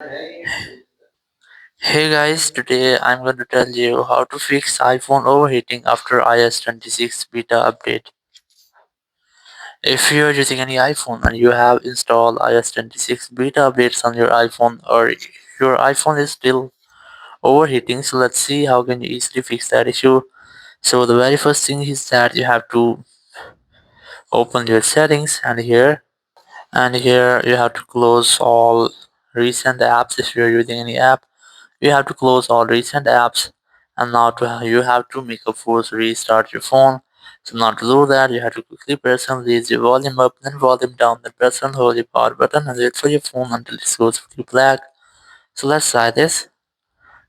Hey guys, today I'm going to tell you how to fix iPhone overheating after iOS 26 beta update. If you're using any iPhone and you have installed iOS 26 beta updates on your iPhone, or your iPhone is still overheating, so let's see how can you easily fix that issue. So the very first thing is that you have to open your settings, and here you have to close all recent apps. If you're using any app, you have to close all recent apps, and now you have to make a force restart your phone. So now to do that, you have to quickly press and raise your volume up, then volume down, then press and hold your power button and wait for your phone until it goes fully black. So let's try this.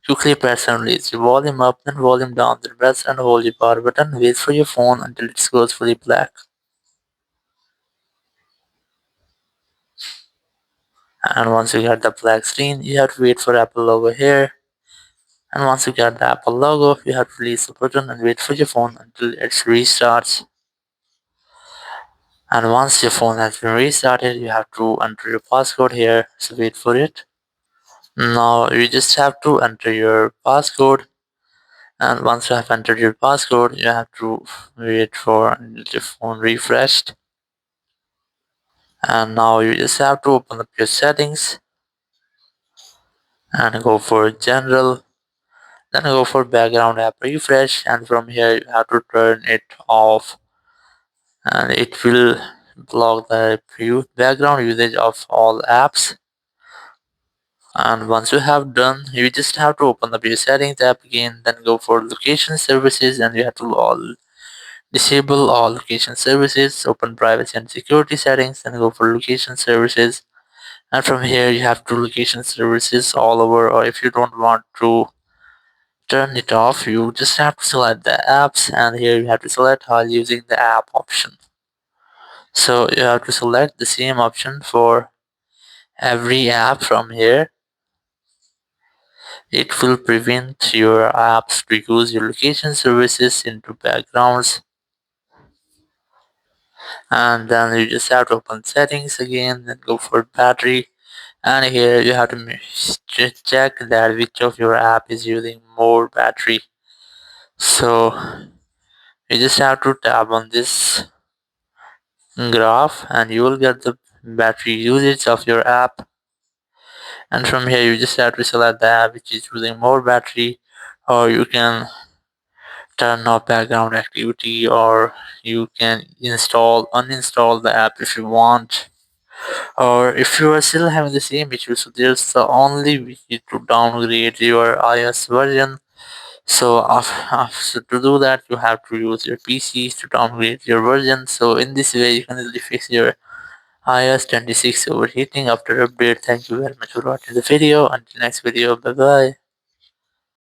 Quickly press and release your volume up, then volume down, then press and hold your power button, wait for your phone until it goes fully black. And once you get the black screen, you have to wait for Apple logo here. And once you get the Apple logo, you have to release the button and wait for your phone until it restarts. And once your phone has been restarted, you have to enter your passcode here, so wait for it. Now you just have to enter your passcode, and once you have entered your passcode, you have to wait for your phone refreshed. And now you just have to open up your settings and go for general, then go for background app refresh, and from here you have to turn it off, and it will block the background usage of all apps. And once you have done, you just have to open up your settings app again, then go for location services, and you have to all disable all location services, open privacy and security settings, then go for location services. And from here you have to location services all over, or if you don't want to turn it off, you just have to select the apps, and here you have to select while using the app option. So you have to select the same option for every app. From here it will prevent your apps to use your location services into backgrounds. And then you just have to open settings again, then go for battery, and here you have to check that which of your app is using more battery. So you just have to tap on this graph and you will get the battery usage of your app. And from here you just have to select the app which is using more battery, or you can turn off background activity, or you can uninstall the app if you want. Or if you are still having the same issue, so there's the only way to downgrade your iOS version. So, so to do that, you have to use your PC to downgrade your version. So in this way you can easily fix your iOS 26 overheating after update. Thank you very much for watching the video. Until next video, bye bye.